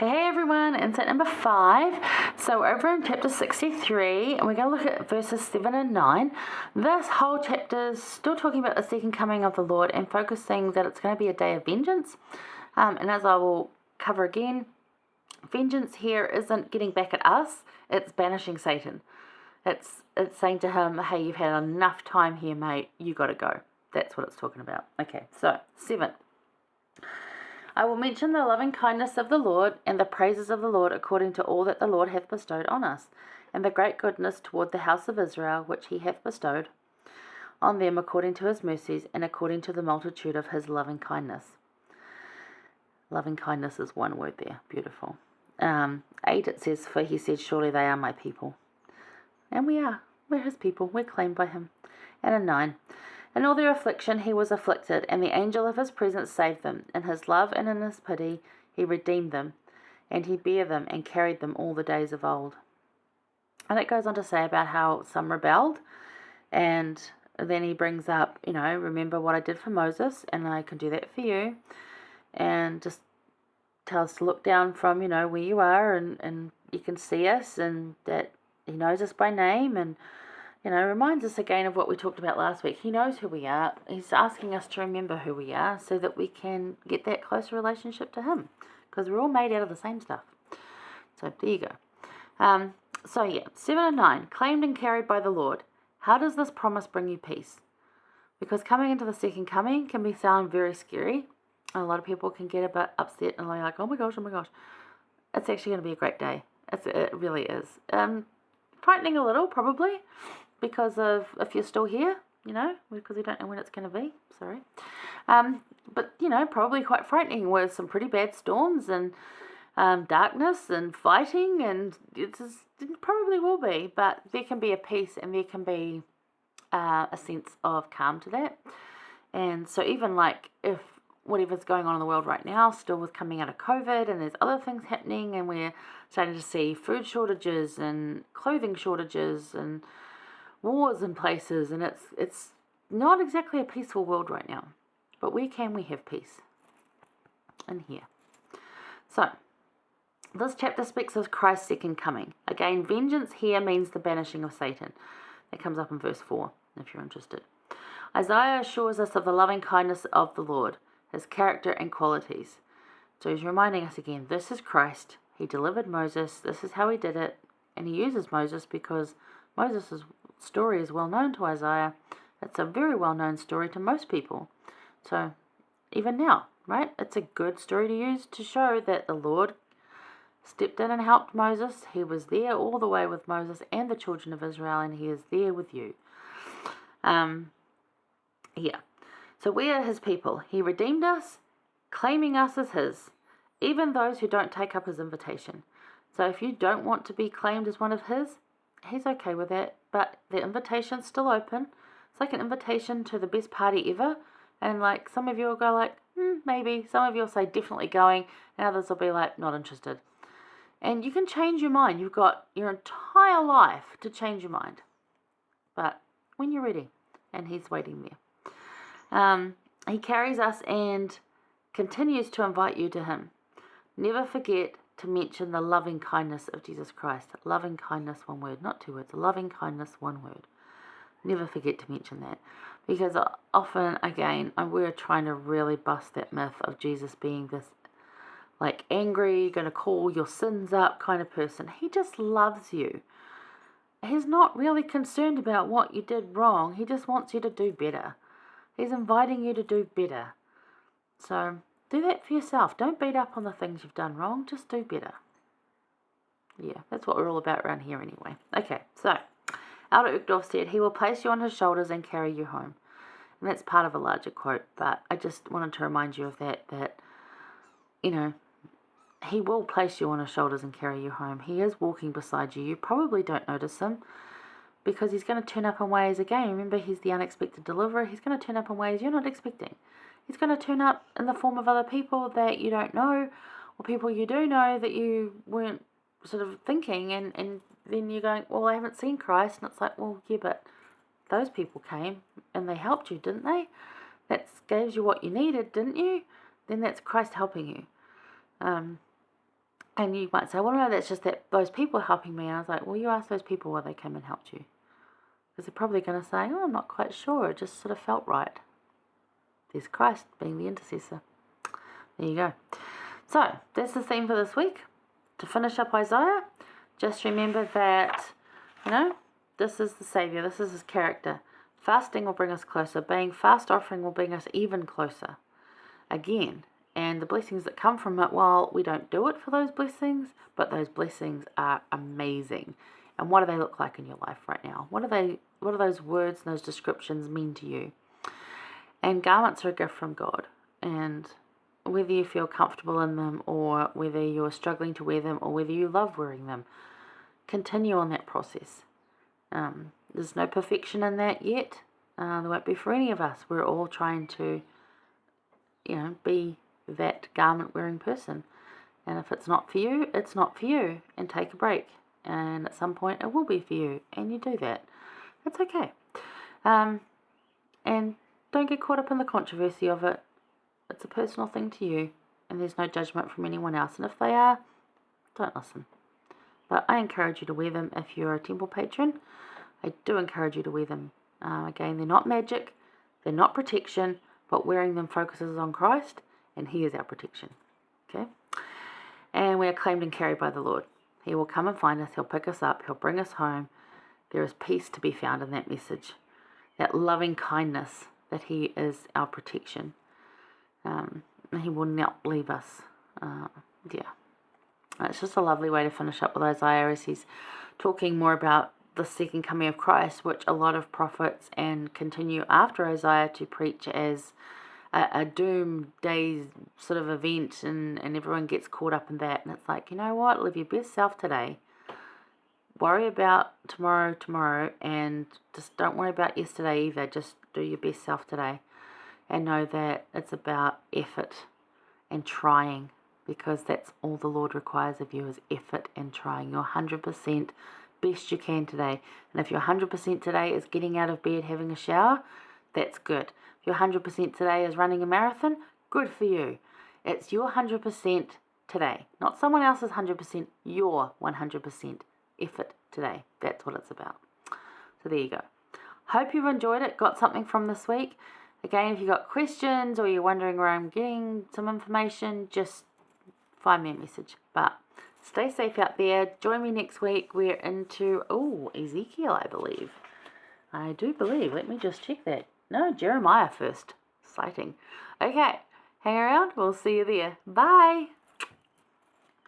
Hey everyone, insert number 5. So we're over in chapter 63, and we're going to look at verses 7 and 9. This whole chapter is still talking about the second coming of the Lord and focusing that it's going to be a day of vengeance. And as I will cover again, vengeance here isn't getting back at us, it's banishing Satan. It's saying to him, hey, you've had enough time here, mate, you got to go. That's what it's talking about. Okay, so 7. I will mention the loving kindness of the Lord and the praises of the Lord according to all that the Lord hath bestowed on us, and the great goodness toward the house of Israel which he hath bestowed on them according to his mercies and according to the multitude of his loving kindness. Loving kindness is one word there. Beautiful. 8 it says, for he said, surely they are my people. And we are. We're his people. We're claimed by him. And in 9, in all their affliction he was afflicted, and the angel of his presence saved them. In his love and in his pity he redeemed them, and he bare them and carried them all the days of old. And it goes on to say about how some rebelled, and then he brings up, remember what I did for Moses, and I can do that for you. And just tells us to look down from, where you are, and you can see us, and that he knows us by name, and reminds us again of what we talked about last week. He knows who we are. He's asking us to remember who we are so that we can get that closer relationship to him, because we're all made out of the same stuff. So there you go. 7 and 9, claimed and carried by the Lord. How does this promise bring you peace? Because coming into the second coming can sound very scary. A lot of people can get a bit upset and like, oh my gosh. It's actually going to be a great day. It really is. Frightening a little, probably, because of if you're still here, because we don't know when it's going to be. Sorry. But, probably quite frightening with some pretty bad storms and darkness and fighting, and it probably will be, but there can be a peace and there can be a sense of calm to that. And so even like if whatever's going on in the world right now, still with coming out of COVID, and there's other things happening, and we're starting to see food shortages and clothing shortages and wars in places, and it's not exactly a peaceful world right now. But we have peace in here. So, this chapter speaks of Christ's second coming. Again, vengeance here means the banishing of Satan. That comes up in verse 4, if you're interested. Isaiah assures us of the loving kindness of the Lord, his character and qualities. So he's reminding us again, this is Christ. He delivered Moses. This is how he did it. And he uses Moses because Moses' story is well known to Isaiah. It's a very well known story to most people. So even now, right? It's a good story to use to show that the Lord stepped in and helped Moses. He was there all the way with Moses and the children of Israel, and he is there with you. So we are his people. He redeemed us, claiming us as his, even those who don't take up his invitation. So if you don't want to be claimed as one of his, he's okay with that, but the invitation's still open. It's like an invitation to the best party ever, and like some of you will go like, maybe. Some of you will say definitely going, and others will be like, not interested. And you can change your mind. You've got your entire life to change your mind. But when you're ready, and he's waiting there. He carries us and continues to invite you to him. Never forget to mention the loving kindness of Jesus Christ. Loving kindness, one word, not 2 words. Loving kindness, one word. Never forget to mention that. Because often, again, we're trying to really bust that myth of Jesus being this like angry, going to call your sins up kind of person. He just loves you. He's not really concerned about what you did wrong. He just wants you to do better. He's inviting you to do better. So do that for yourself. Don't beat up on the things you've done wrong. Just do better. Yeah, that's what we're all about around here anyway. Okay, so Elder Uchtdorf said, he will place you on his shoulders and carry you home. And that's part of a larger quote, but I just wanted to remind you of that he will place you on his shoulders and carry you home. He is walking beside you. You probably don't notice him, because he's going to turn up in ways, again, remember, he's the unexpected deliverer. He's going to turn up in ways you're not expecting. He's going to turn up in the form of other people that you don't know, or people you do know that you weren't sort of thinking, and then you're going, well, I haven't seen Christ, and it's like, well, yeah, but those people came, and they helped you, didn't they? That gave you what you needed, didn't you? Then that's Christ helping you. And you might say, well, no, that's just that those people are helping me. And I was like, well, you asked those people why they came and helped you. Because they're probably going to say, oh, I'm not quite sure. It just sort of felt right. There's Christ being the intercessor. There you go. So, that's the theme for this week. To finish up Isaiah, just remember that, this is the Saviour. This is his character. Fasting will bring us closer. Being fast offering will bring us even closer. Again. And the blessings that come from it, well, we don't do it for those blessings, but those blessings are amazing. And what do they look like in your life right now? What do those words and those descriptions mean to you? And garments are a gift from God. And whether you feel comfortable in them, or whether you're struggling to wear them, or whether you love wearing them, continue on that process. There's no perfection in that yet. There won't be for any of us. We're all trying to, be that garment wearing person. And if it's not for you, it's not for you, and take a break. And at some point it will be for you, and you do that. It's okay. And don't get caught up in the controversy of it. It's a personal thing to you, and there's no judgment from anyone else. And if they are, don't listen. But I encourage you to wear them if you're a temple patron. I do encourage you to wear them. Again, they're not magic, they're not protection, but wearing them focuses on Christ, and he is our protection. Okay? And we are claimed and carried by the Lord. He will come and find us. He'll pick us up. He'll bring us home. There is peace to be found in that message. That loving kindness, that he is our protection. He will not leave us. It's just a lovely way to finish up with Isaiah, as he's talking more about the second coming of Christ, which a lot of prophets and continue after Isaiah to preach as a doomsday sort of event, and everyone gets caught up in that. And it's like, you know what? Live your best self today. Worry about tomorrow, and just don't worry about yesterday either. Just do your best self today. And know that it's about effort and trying, because that's all the Lord requires of you, is effort and trying. Your 100% best you can today. And if your 100% today is getting out of bed, having a shower, that's good. If your 100% today is running a marathon, good for you. It's your 100% today, not someone else's 100%, your 100% effort today. That's what it's about. So there you go. Hope you've enjoyed it, got something from this week. Again, if you've got questions or you're wondering where I'm getting some information, just find me a message. But stay safe out there. Join me next week. We're into, Ezekiel, I believe. I do believe. Let me just check that. No, Jeremiah first. Exciting. Okay, hang around. We'll see you there. Bye.